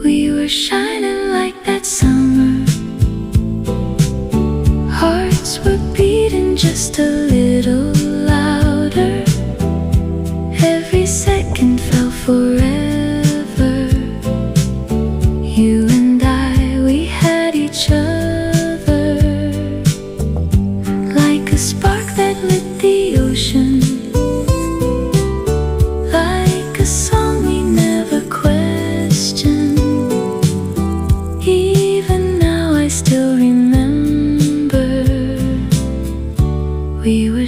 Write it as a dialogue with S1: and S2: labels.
S1: We were shining like that summer. Hearts were beating just a little louder. Every second felt forever. You and I, we had each other, like a spark that lit the